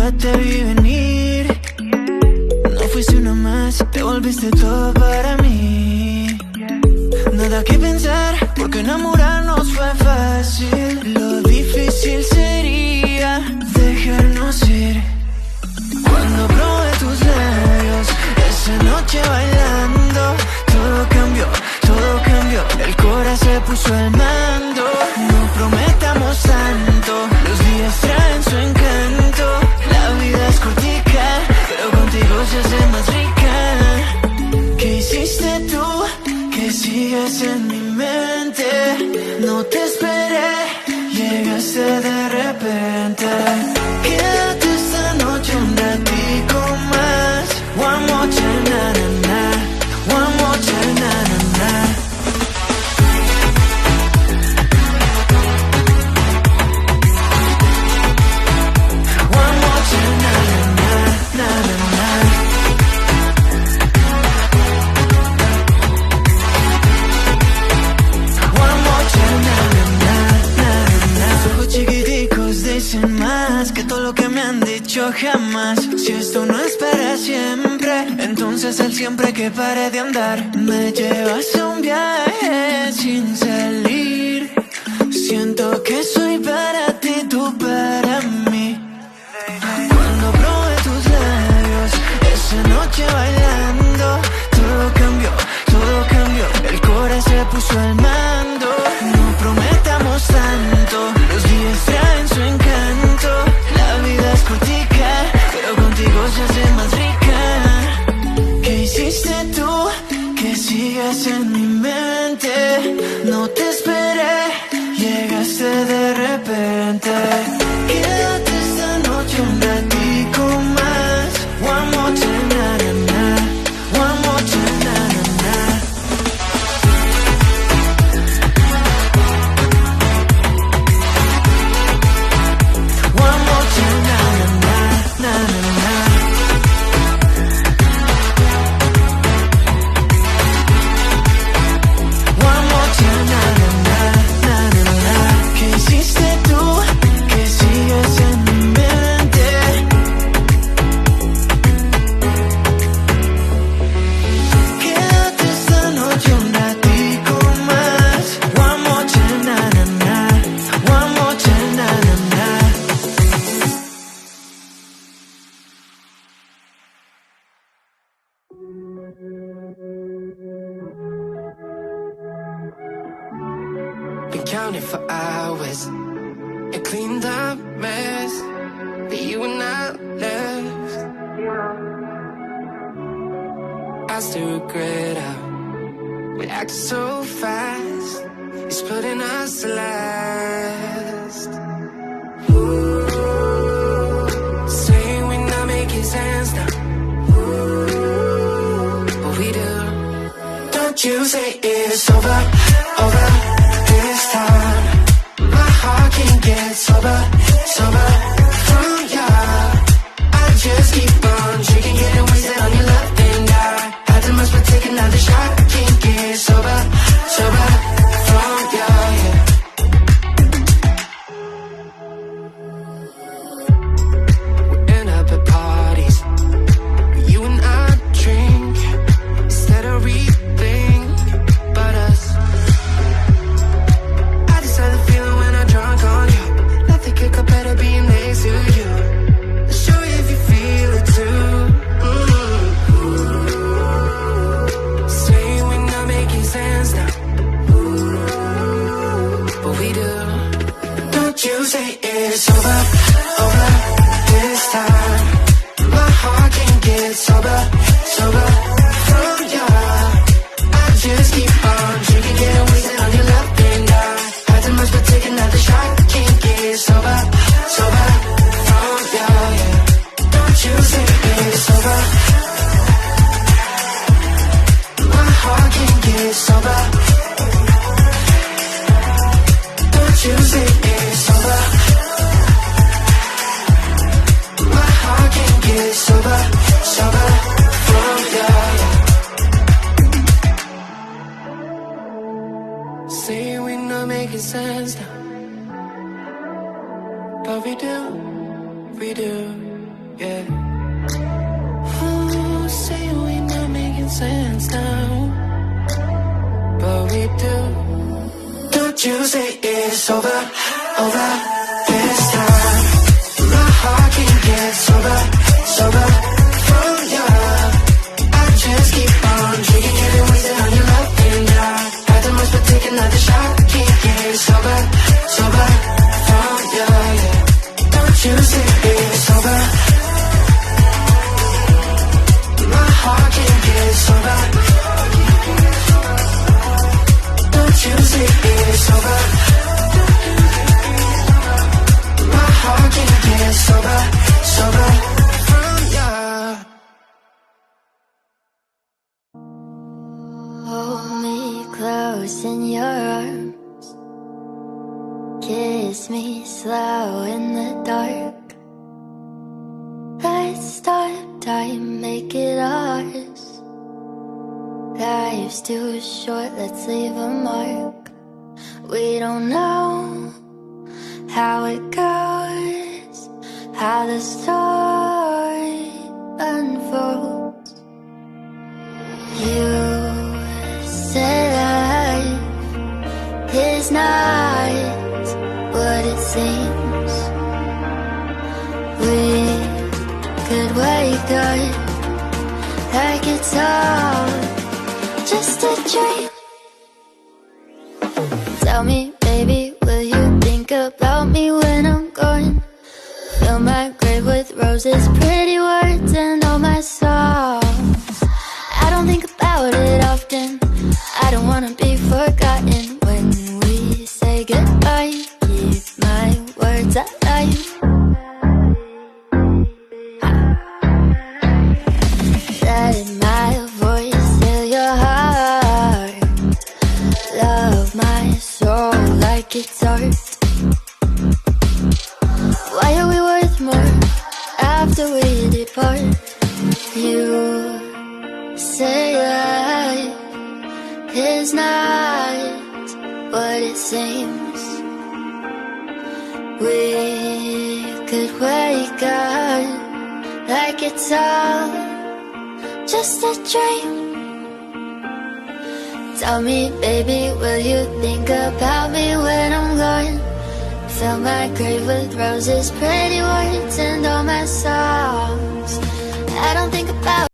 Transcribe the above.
nunca te vi venir. No fuiste una más, te volviste todo para mí. Nada que pensar, porque enamorarnos fue fácil. Lo difícil sería dejarnos ir. Cuando probé tus labios, esa noche bailando, todo cambió, todo cambió. El corazón se puso al mando. No prometamos tanto, los días traen su encanto. La vida es cortica, pero contigo se hace más rica. ¿Qué hiciste tú? Que sigas en mi mente. No te esperé, llegaste de repente. Quédate esta noche un ratico más. One more time, na na na. One more time, na na na. One more time, na na na, na na na. One more time, na na na, na na. Tus ojos chiquiticos dicen más que todo lo que me han dicho jamás. Si esto no es para siempre, entonces el siempre que pare de andar. Me llevas a un viaje sin salir. Siento que soy para ti, tú para mí. Cuando probé tus labios, esa noche bailando, todo cambió, todo cambió. El corazón se puso al mando. No prometamos tanto, los días traen su encanto. La vida es cortica, pero contigo se hace más rica. ¿Qué hiciste tú? Que sigas en mi mente. No te esperé, llegaste de repente. Quédate esta noche un ratico más. One more time, na na na. One more time, na na na. One more time, na na na, na na na. One more time, na na na, na na na. ¿Qué hiciste tú? Que sigues en mi mente. Quédate esta noche un ratico más. One more time, na na na. One more time, na na na. Been counting for hours and cleaned up mess that you and I left. I still regret how we acted so fast. It's putting us to last. Ooh, saying we're not making sense now. Ooh, but we do. Don't you say it's over, over this time. My heart can't get sober, sober from ya. I just keep on drinking, getting wasted on your love, and I had too much but take another shot. Can't get sober, sober from ya, yeah. We end up at parties where you and I drink instead of rethink but us. I just had the feeling when I'm drunk on you. Nothing could compare to being next to you. Show you if you feel it too. Say we're not making sense now. But we do. Don't you say it's over, over this time. My heart can't get sober, sober from ya. I just keep on drinking, getting wasted on your love, and I had too much but take another shot. Can't get sober, sober from ya, yeah. Don't you say it's over. My heart can't get sober. Don't you say it's over. My heart can't get sober, sober from ya, yeah. Say we're not making sense now. But we do, we do. yeah. Oh, say we not making sense now, but we do. Don't you say it's over, over this time. My heart can't get sober, sober from you. I just keep on drinking, getting wasted on your love, and I had the most, but take another shot. Can't get sober, sober from you, yeah. Don't you say it's over. My heart can't get sober. Don't you say it's over. My heart can't get sober, sober from you. Hold me close in your arms, kiss me slow in the dark. Let's start time, make it ours. Life's too short, let's leave a mark. We don't know how it goes, how the story unfolds. You say life is not what it seems. We could wake up like it's all just a dream. Tell me, baby, will you think about me when I'm gone? Fill my grave with roses, pretty words, and all my songs. I don't think about it often, I don't wanna be forgotten. When we say goodbye, keep my words alive. Let my voice fill your heart, love my soul like it's art. Why are we worth more after we depart? You say life is not what it seems. We could wake up like it's all just a dream. Tell me, baby, will you think about me when I'm gone? Fill my grave with roses, pretty words, and all my songs. I don't think about